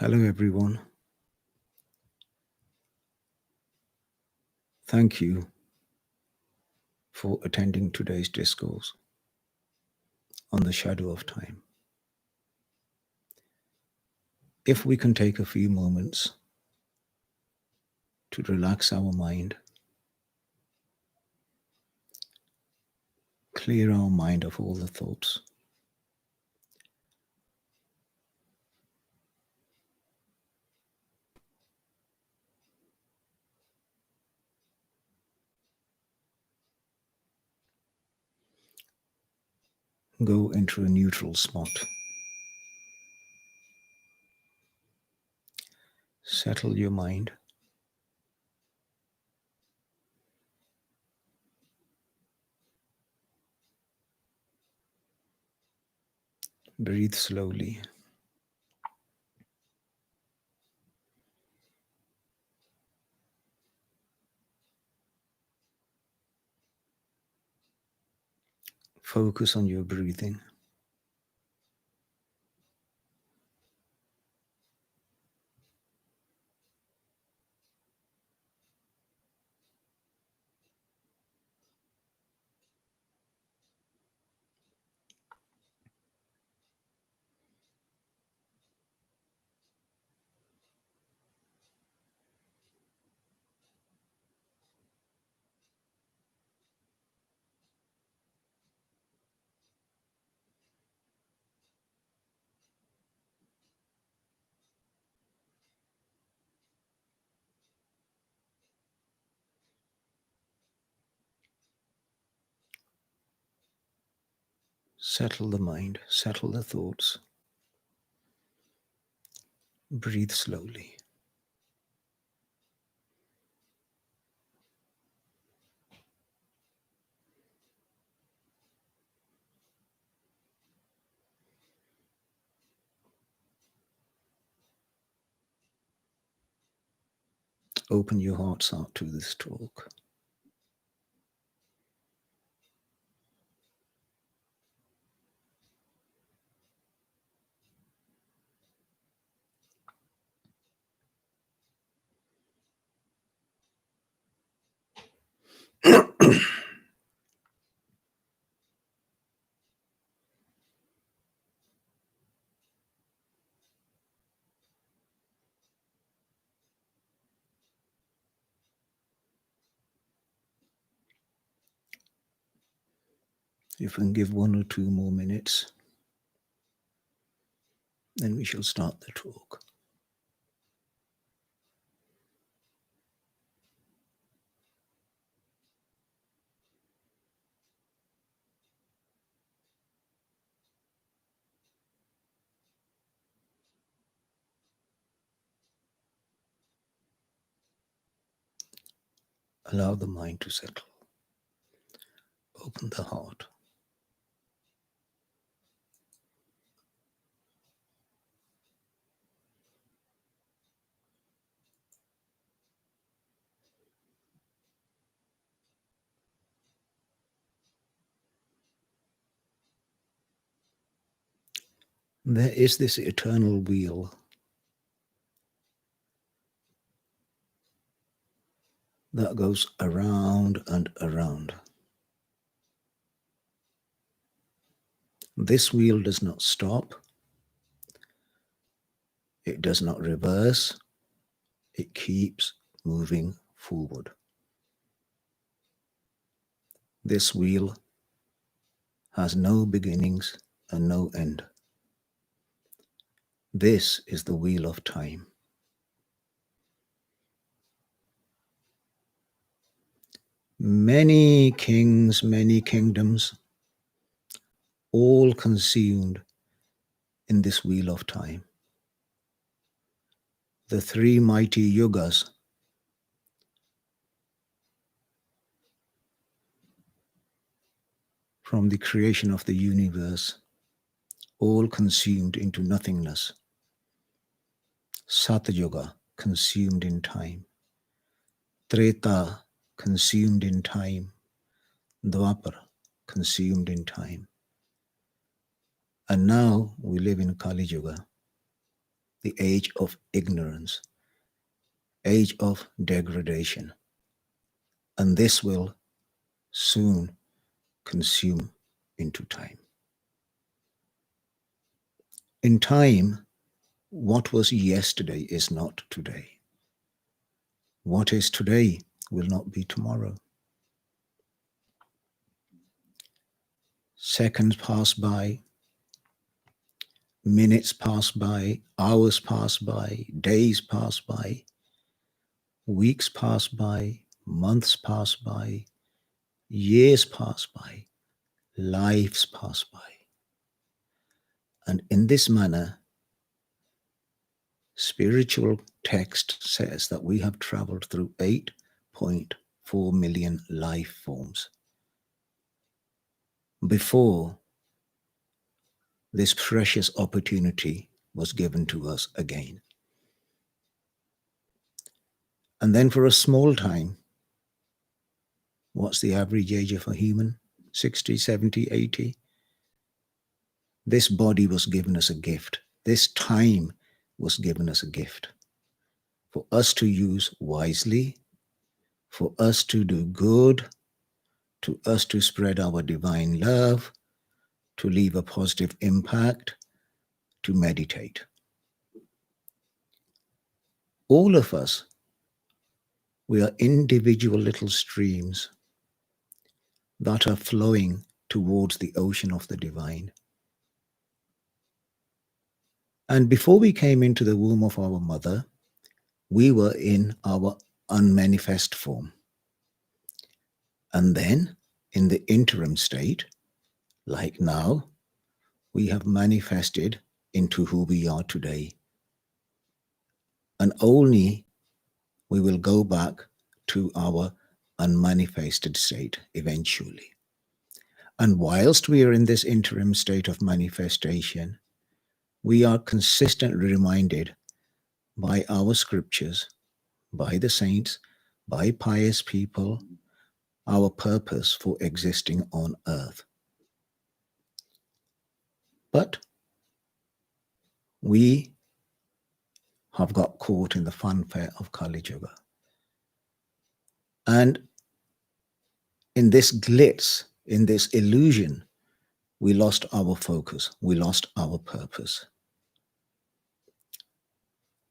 Hello, everyone. Thank you for attending today's discourse on the shadow of time. If we can take a few moments to relax our mind, clear our mind of all the thoughts, go into a neutral spot. Settle your mind. Breathe slowly. Focus on your breathing. Settle the mind, settle the thoughts. Breathe slowly. Open your hearts out to this talk. If we can give 1 or 2 more minutes, then we shall start the talk. Allow the mind to settle. Open the heart. There is this eternal wheel that goes around and around. This wheel does not stop. It does not reverse. It keeps moving forward. This wheel has no beginnings and no end. This is the wheel of time. Many kings, many kingdoms, all consumed in this wheel of time. The 3 mighty yugas, from the creation of the universe, all consumed into nothingness. Satyuga, consumed in time. Treta, consumed in time. Dwapar, consumed in time. And now we live in Kali Yuga. the age of ignorance, age of degradation, and this will soon consume into time. In time, what was yesterday is not today. What is today will not be tomorrow. Seconds pass by, minutes pass by, hours pass by, days pass by, weeks pass by, months pass by, years pass by, lives pass by. And in this manner, spiritual text says that we have traveled through 8.4 million life forms before this precious opportunity was given to us again. And then for a small time, what's the average age of a human? 60, 70, 80? This body was given as a gift. This time was given as a gift for us to use wisely, for us to do good, to us to spread our divine love, to leave a positive impact, to meditate. All of us, we are individual little streams that are flowing towards the ocean of the divine. And before we came into the womb of our mother, we were in our unmanifest form. And then, in the interim state, like now, we have manifested into who we are today. And only we will go back to our unmanifested state eventually. And whilst we are in this interim state of manifestation, we are consistently reminded by our scriptures, by the saints, by pious people, our purpose for existing on earth. But we have got caught in the funfair of Kali Yuga. And in this glitz, in this illusion, we lost our focus, we lost our purpose.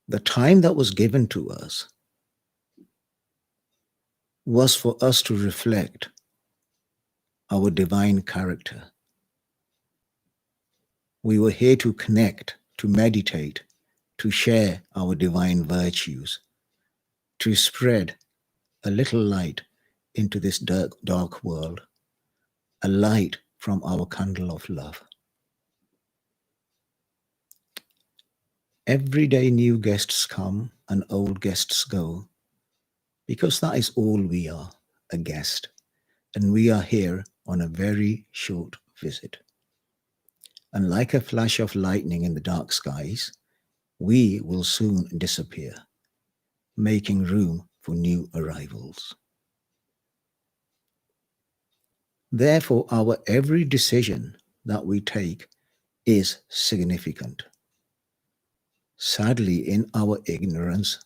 The time that was given to us was for us to reflect our divine character. We were here to connect, to meditate, to share our divine virtues, to spread a little light into this dark world, a light from our candle of love. Every day new guests come and old guests go, because that is all we are, a guest, and we are here on a very short visit. And like a flash of lightning in the dark skies, we will soon disappear, making room for new arrivals. Therefore, our every decision that we take is significant. Sadly, in our ignorance,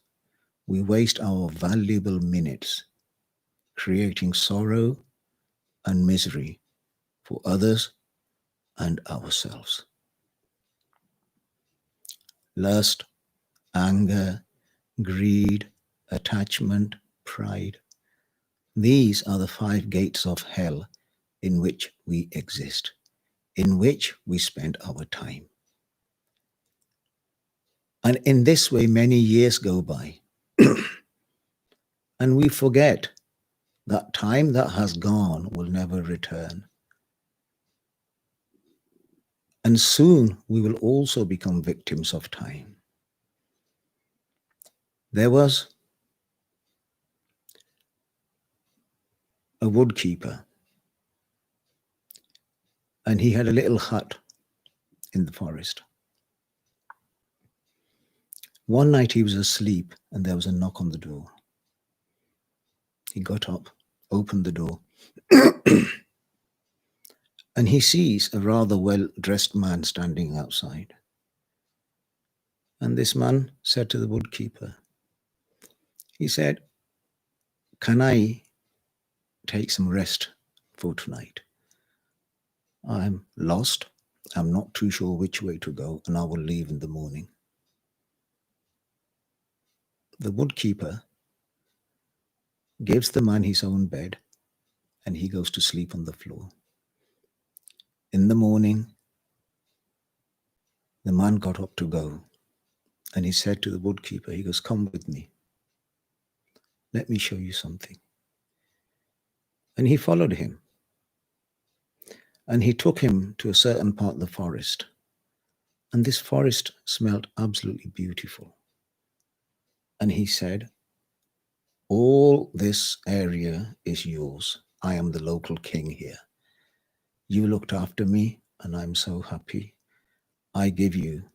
we waste our valuable minutes creating sorrow and misery for others and ourselves. Lust, anger, greed, attachment, pride. These are the 5 gates of hell in which we exist, in which we spend our time. And in this way, many years go by, and we forget that time that has gone will never return. And soon we will also become victims of time. There was a woodkeeper, and he had a little hut in the forest. One night he was asleep, and there was a knock on the door. He got up, opened the door, and he sees a rather well-dressed man standing outside. And this man said to the woodkeeper, he said, "Can I take some rest for tonight? I'm lost. I'm not too sure which way to go, and I will leave in the morning." The woodkeeper gives the man his own bed, and he goes to sleep on the floor. In the morning, the man got up to go, and he said to the woodkeeper, he goes, "Come with me. Let me show you something." And he followed him, and he took him to a certain part of the forest. And this forest smelled absolutely beautiful. And he said, "All this area is yours. I am the local king here. You looked after me, and I'm so happy. I give you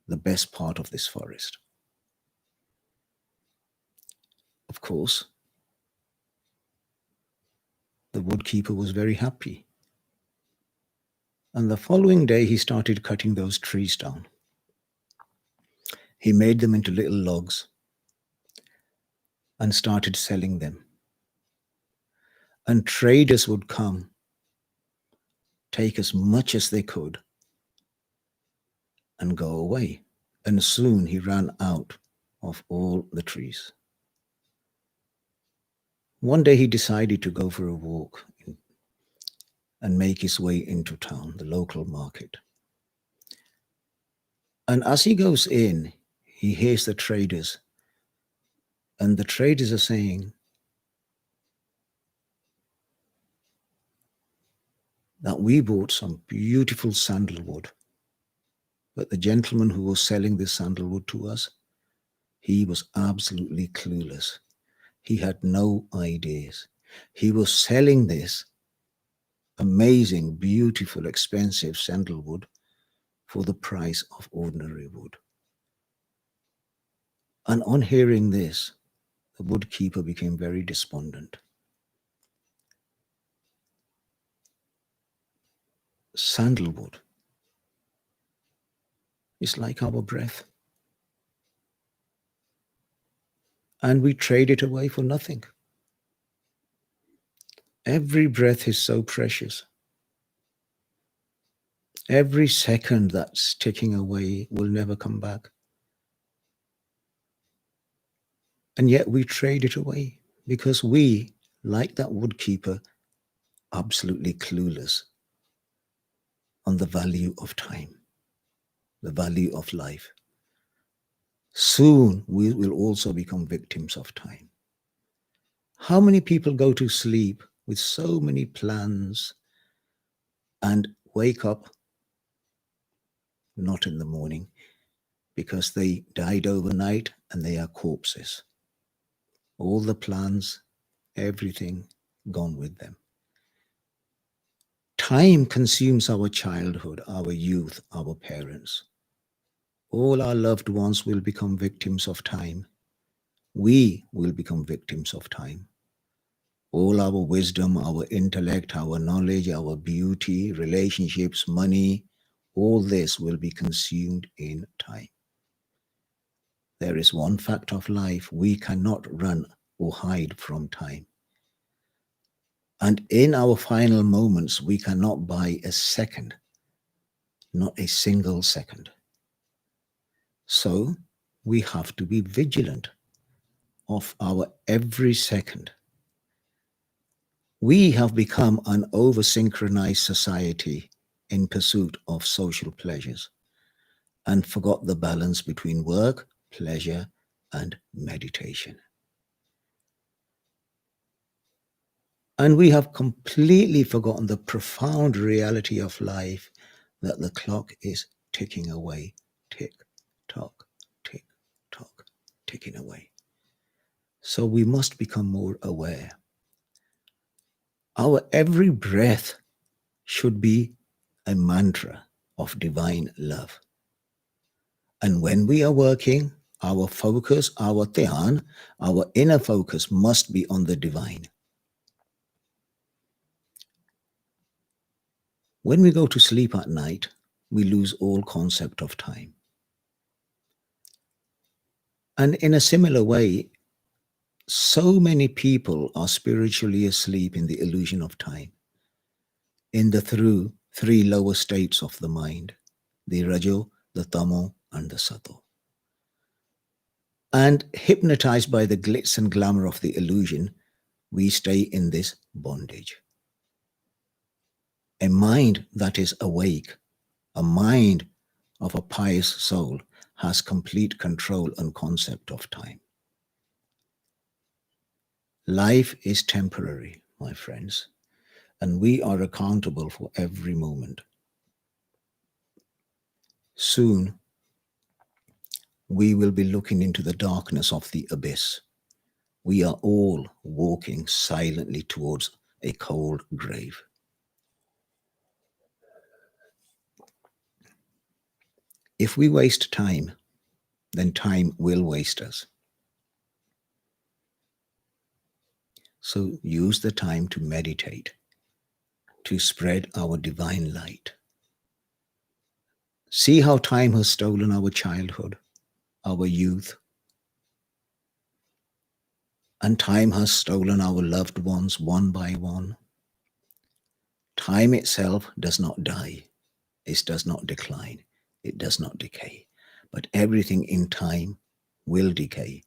the best part of this forest." Of course, the woodkeeper was very happy. And the following day, he started cutting those trees down. He made them into little logs and started selling them. And traders would come, take as much as they could, and go away. And soon he ran out of all the trees. One day he decided to go for a walk and make his way into town, the local market. And as he goes in, he hears the traders. And the traders are saying that we bought some beautiful sandalwood. But the gentleman who was selling this sandalwood to us, he was absolutely clueless. He had no ideas. He was selling this amazing, beautiful, expensive sandalwood for the price of ordinary wood. And on hearing this, the woodkeeper became very despondent. Sandalwood is like our breath, and we trade it away for nothing. Every breath is so precious. Every second that's ticking away will never come back. And yet we trade it away because we, like that woodkeeper, absolutely clueless on the value of time, the value of life. Soon we will also become victims of time. How many people go to sleep with so many plans and wake up not in the morning because they died overnight and they are corpses? All the plans, everything gone with them. Time consumes our childhood, our youth, our parents. All our loved ones will become victims of time. We will become victims of time. All our wisdom, our intellect, our knowledge, our beauty, relationships, money, all this will be consumed in time. There is one fact of life: we cannot run or hide from time. And in our final moments, we cannot buy a second, not a single second. So we have to be vigilant of our every second. We have become an over-synchronized society in pursuit of social pleasures and forgot the balance between work, pleasure, and meditation. And we have completely forgotten the profound reality of life, that the clock is ticking away. Tick, tock, tick, tock, ticking away. So we must become more aware. Our every breath should be a mantra of divine love. And when we are working, our focus, our dhyan, our inner focus must be on the divine. When we go to sleep at night, we lose all concept of time. And in a similar way, so many people are spiritually asleep in the illusion of time, in the through three lower states of the mind, the Rajo, the Tamo, and the Sato. And hypnotized by the glitz and glamour of the illusion, we stay in this bondage. A mind that is awake, a mind of a pious soul, has complete control and concept of time. Life is temporary, my friends, and we are accountable for every moment. Soon, we will be looking into the darkness of the abyss. We are all walking silently towards a cold grave. If we waste time, then time will waste us. So use the time to meditate, to spread our divine light. See how time has stolen our childhood, our youth, and time has stolen our loved ones one by one. Time itself does not die, it does not decline, it does not decay. But everything in time will decay,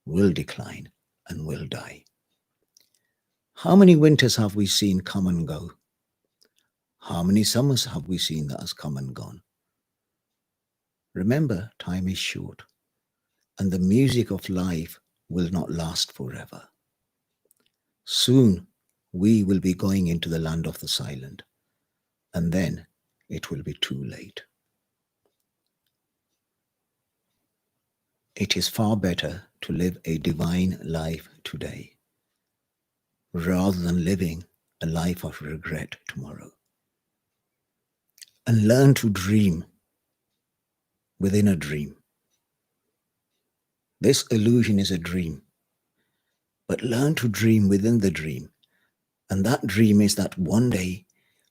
will decline, and will die. How many winters have we seen come and go? How many summers have we seen that has come and gone? Remember, time is short, and the music of life will not last forever. Soon we will be going into the land of the silent, and then it will be too late. It is far better to live a divine life today rather than living a life of regret tomorrow. And learn to dream within a dream. This illusion is a dream, but learn to dream within the dream. And that dream is that one day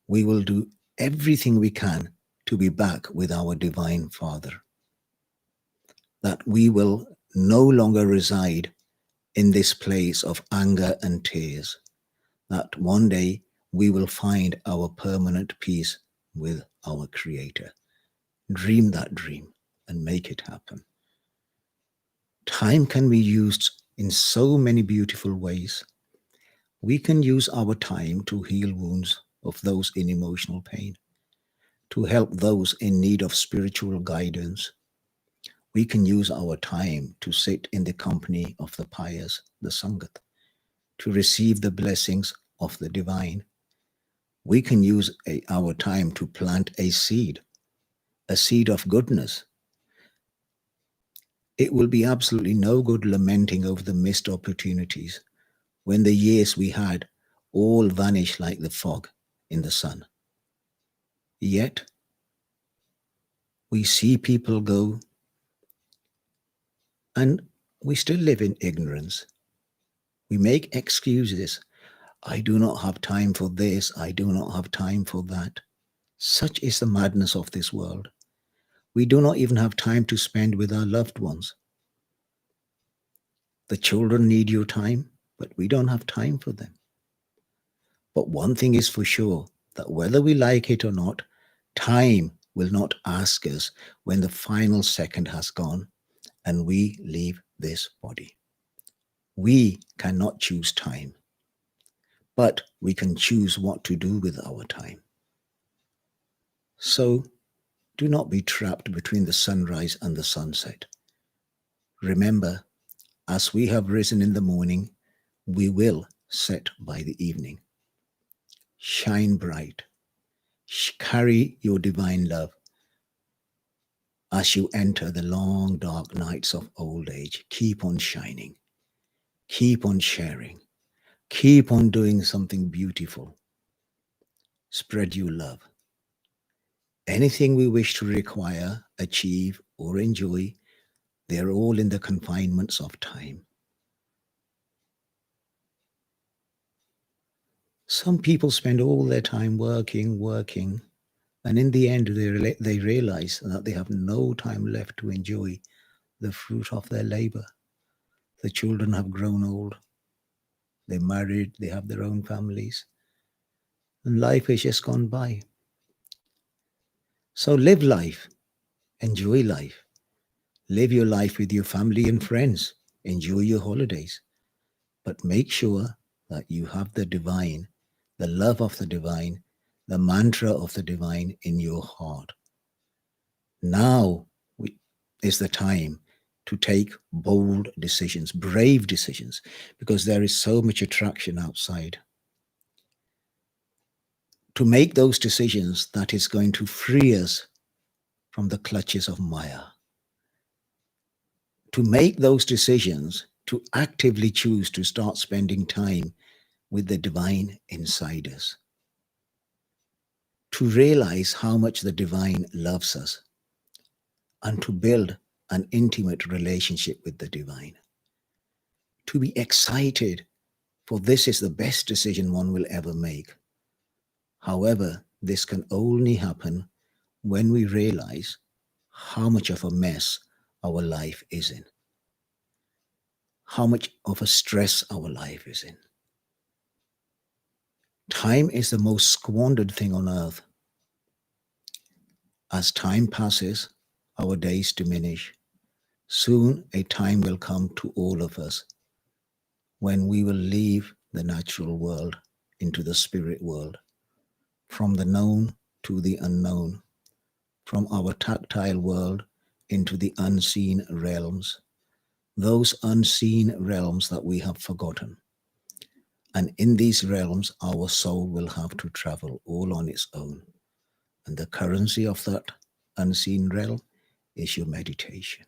we will do everything we can to be back with our divine Father. That we will no longer reside in this place of anger and tears. That one day we will find our permanent peace with our Creator. Dream that dream and make it happen. Time can be used in so many beautiful ways. We can use our time to heal wounds of those in emotional pain, to help those in need of spiritual guidance. We can use our time to sit in the company of the pious, the Sangat, to receive the blessings of the divine. We can use our time to plant a seed of goodness. It will be absolutely no good lamenting over the missed opportunities when the years we had all vanish like the fog in the sun. Yet, we see people go and we still live in ignorance. We make excuses. I do not have time for this. I do not have time for that. Such is the madness of this world. We do not even have time to spend with our loved ones. The children need your time, but we don't have time for them. But one thing is for sure, that whether we like it or not, time will not ask us when the final second has gone and we leave this body. We cannot choose time, but we can choose what to do with our time. So do not be trapped between the sunrise and the sunset. Remember, as we have risen in the morning, we will set by the evening. Shine bright. Carry your divine love as you enter the long, dark nights of old age. Keep on shining. Keep on sharing. Keep on doing something beautiful. Spread your love. Anything we wish to require, achieve, or enjoy, they're all in the confinements of time. Some people spend all their time working, and in the end, they realize that they have no time left to enjoy the fruit of their labor. The children have grown old. They're married. They have their own families. And life has just gone by. So live life. Enjoy life. Live your life with your family and friends. Enjoy your holidays. But make sure that you have the divine, the love of the divine, the mantra of the divine in your heart. Now is the time to take bold decisions, brave decisions, because there is so much attraction outside. To make those decisions that is going to free us from the clutches of Maya. To make those decisions, to actively choose to start spending time with the divine inside us. To realize how much the divine loves us and to build an intimate relationship with the divine. To be excited, for this is the best decision one will ever make. However, this can only happen when we realize how much of a mess our life is in, how much of a stress our life is in. Time is the most squandered thing on earth. As time passes, our days diminish. Soon a time will come to all of us when we will leave the natural world into the spirit world, from the known to the unknown, from our tactile world into the unseen realms, those unseen realms that we have forgotten. And in these realms, our soul will have to travel all on its own. And the currency of that unseen realm is your meditation.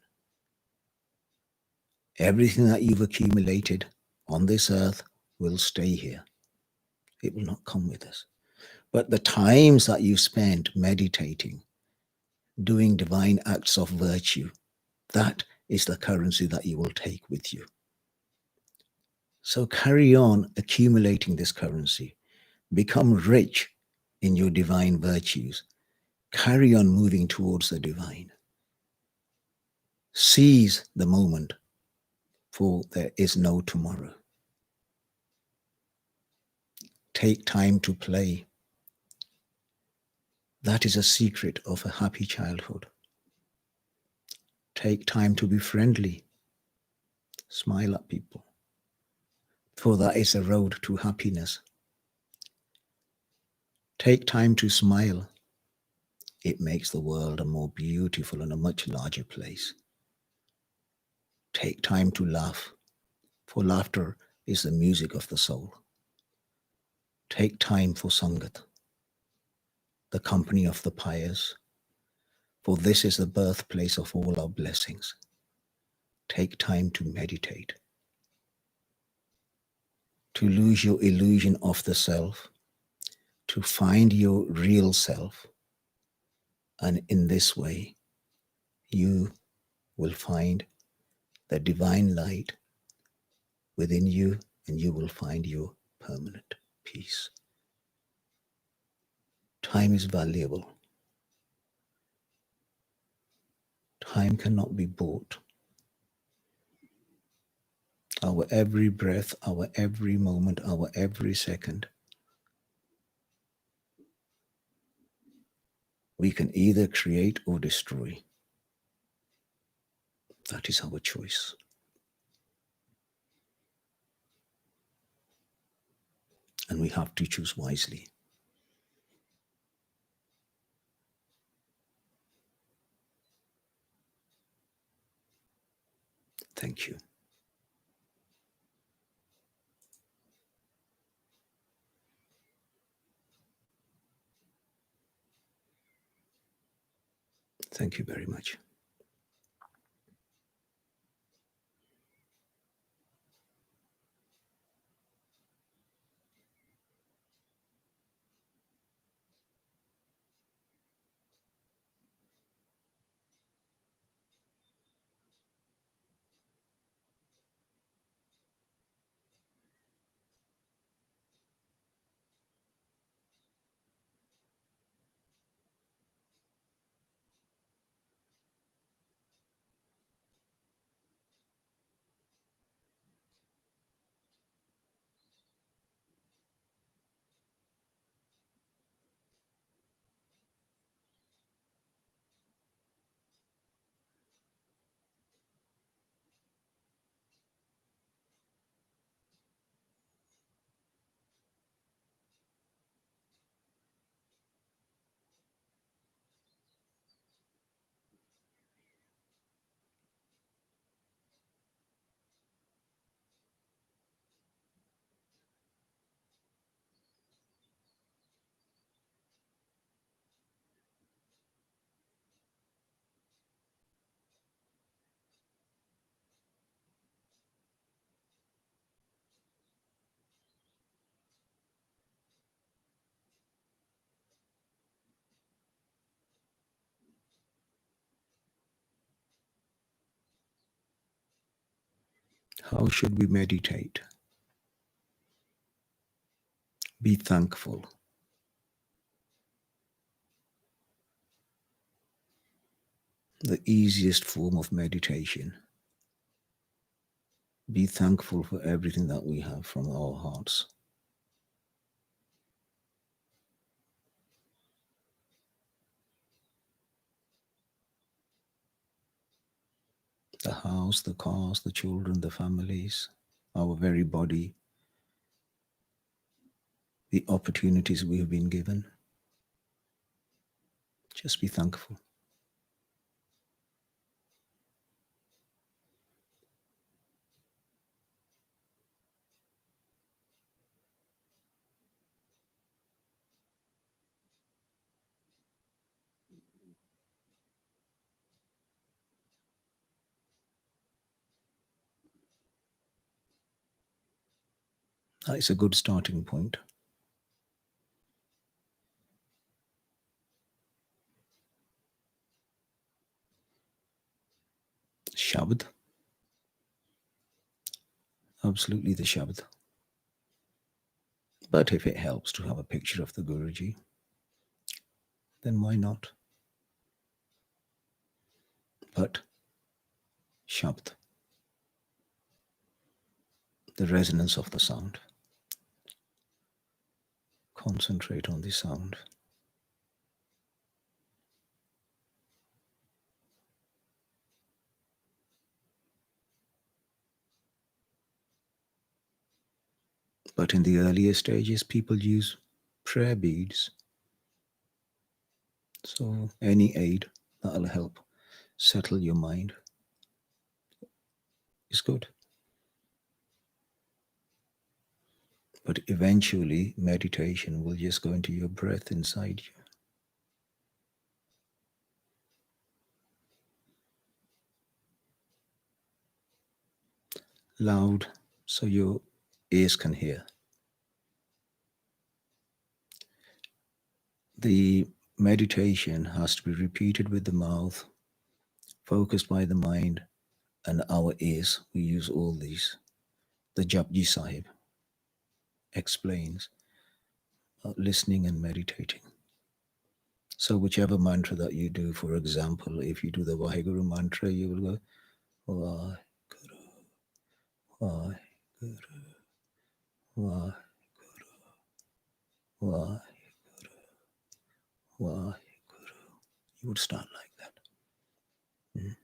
Everything that you've accumulated on this earth will stay here. It will not come with us. But the times that you spent meditating, doing divine acts of virtue, that is the currency that you will take with you. So carry on accumulating this currency. Become rich in your divine virtues. Carry on moving towards the divine. Seize the moment, for there is no tomorrow. Take time to play. That is a secret of a happy childhood. Take time to be friendly. Smile at people, for that is a road to happiness. Take time to smile. It makes the world a more beautiful and a much larger place. Take time to laugh, for laughter is the music of the soul. Take time for Sangat, the company of the pious, for this is the birthplace of all our blessings. Take time to meditate, to lose your illusion of the self, to find your real self. And in this way, you will find the divine light within you, and you will find your permanent peace. Time is valuable. Time cannot be bought. Our every breath, our every moment, our every second, we can either create or destroy. That is our choice. And we have to choose wisely. Thank you. Thank you very much. How should we meditate? Be thankful. The easiest form of meditation. Be thankful for everything that we have from our hearts. The house, the cars, the children, the families, our very body, the opportunities we have been given. Just be thankful. It's a good starting point. Shabad. Absolutely the Shabad. But if it helps to have a picture of the Guruji, then why not? But Shabd, the resonance of the sound. Concentrate on the sound. But in the earlier stages, people use prayer beads. So any aid that'll help settle your mind is good. But eventually, meditation will just go into your breath inside you. Loud so your ears can hear. The meditation has to be repeated with the mouth, focused by the mind, and our ears. We use all these. The Japji Sahib explains listening and meditating. So whichever mantra that you do, for example, if you do the Vaheguru mantra, you will go Vaheguru, Vaheguru, Vaheguru, Vaheguru, Vaheguru. You would start like that. Mm.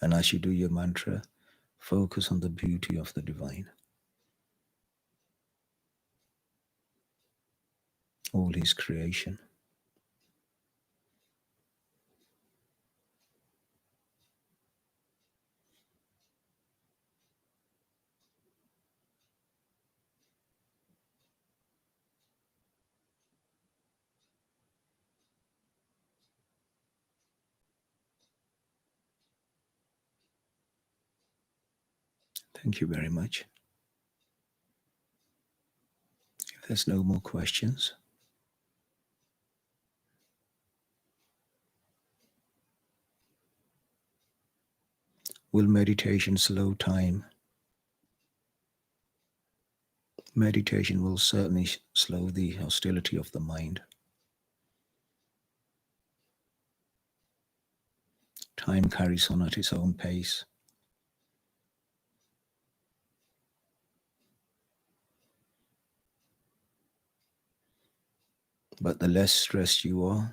And as you do your mantra, focus on the beauty of the divine. All his creation. Thank you very much. If there's no more questions, will meditation slow time? Meditation will certainly slow the hostility of the mind. Time carries on at its own pace. But the less stressed you are,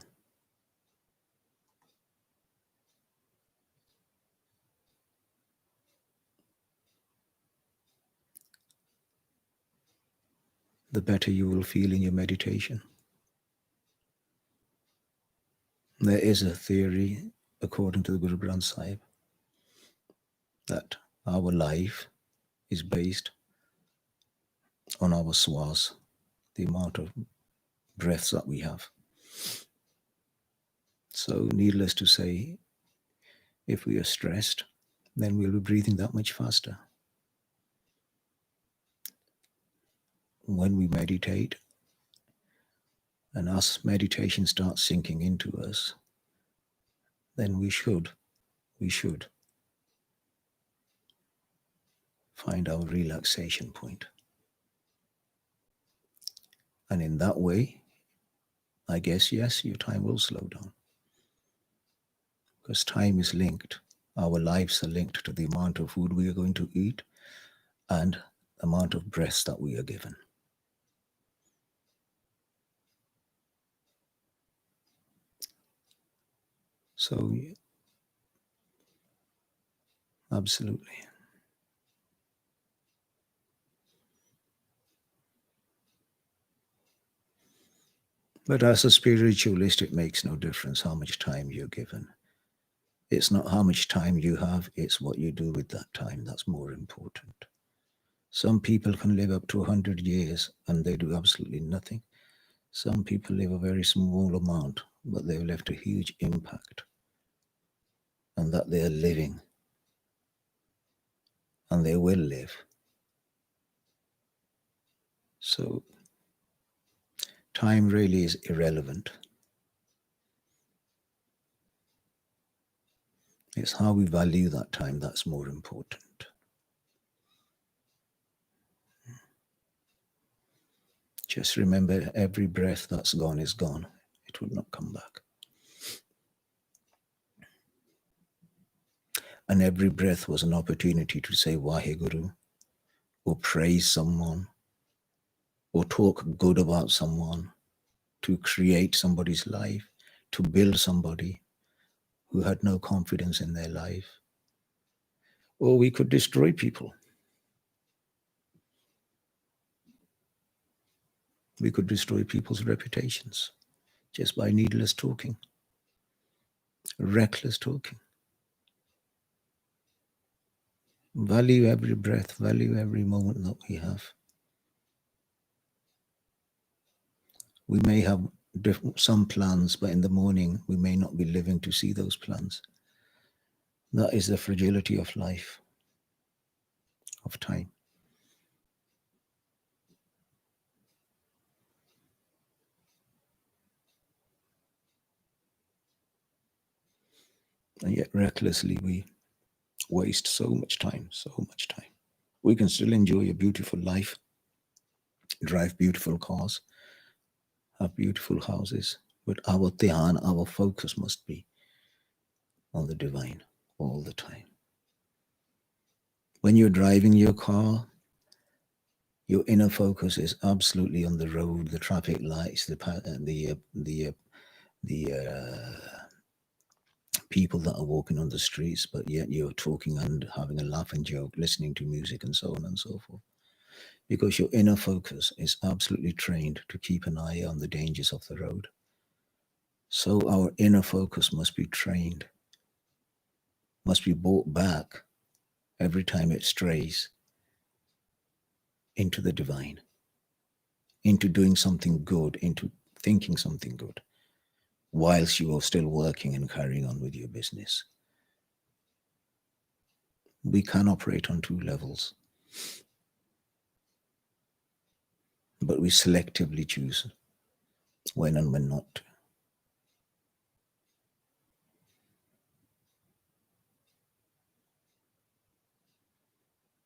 the better you will feel in your meditation. There is a theory, according to the Guru Granth Sahib, that our life is based on our swas, the amount of breaths that we have. So needless to say, if we are stressed, then we'll be breathing that much faster. When we meditate, And as meditation starts sinking into us, then we should find our relaxation point. And in that way, I guess, yes, your time will slow down. Because time is linked. Our lives are linked to the amount of food we are going to eat and the amount of breaths that we are given. So, absolutely. But as a spiritualist, it makes no difference how much time you're given. It's not how much time you have, it's what you do with that time that's more important. Some people can live up to 100 years and they do absolutely nothing. Some people live a very small amount, but they've left a huge impact, and that they are living, and they will live. So time really is irrelevant. It's how we value that time that's more important. Just remember, every breath that's gone is gone. It will not come back. And every breath was an opportunity to say Waheguru, or praise someone, or talk good about someone, to create somebody's life, to build somebody who had no confidence in their life. Or we could destroy people. We could destroy people's reputations just by needless talking, reckless talking. Value every breath, value every moment that we have. We may have some plans, but in the morning we may not be living to see those plans. That is the fragility of life, of time. And yet recklessly we waste so much time, so much time. We can still enjoy a beautiful life, drive beautiful cars, have beautiful houses, but our dhyan, our focus must be on the divine all the time. When you're driving your car, your inner focus is absolutely on the road, the traffic lights, the people that are walking on the streets, but yet you're talking and having a laugh and joke, listening to music and so on and so forth. Because your inner focus is absolutely trained to keep an eye on the dangers of the road. So our inner focus must be trained, must be brought back every time it strays into the divine, into doing something good, into thinking something good, whilst you are still working and carrying on with your business. We can operate on two levels, but we selectively choose when and when not to.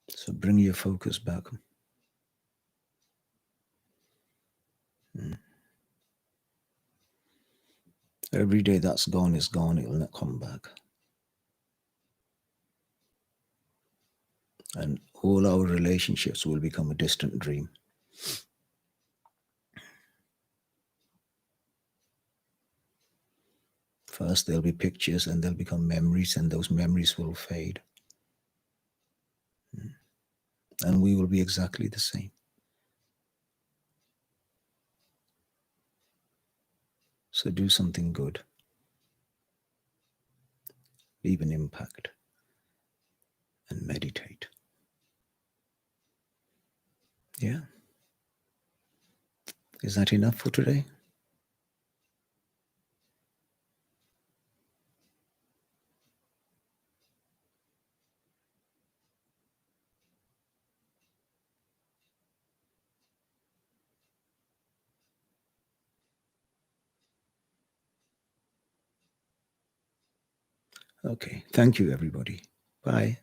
So bring your focus back. Every day that's gone is gone, it will not come back. And all our relationships will become a distant dream. First, there'll be pictures and they'll become memories, and those memories will fade. And we will be exactly the same. So do something good. Leave an impact. And meditate. Yeah. Is that enough for today? Okay. Thank you, everybody. Bye.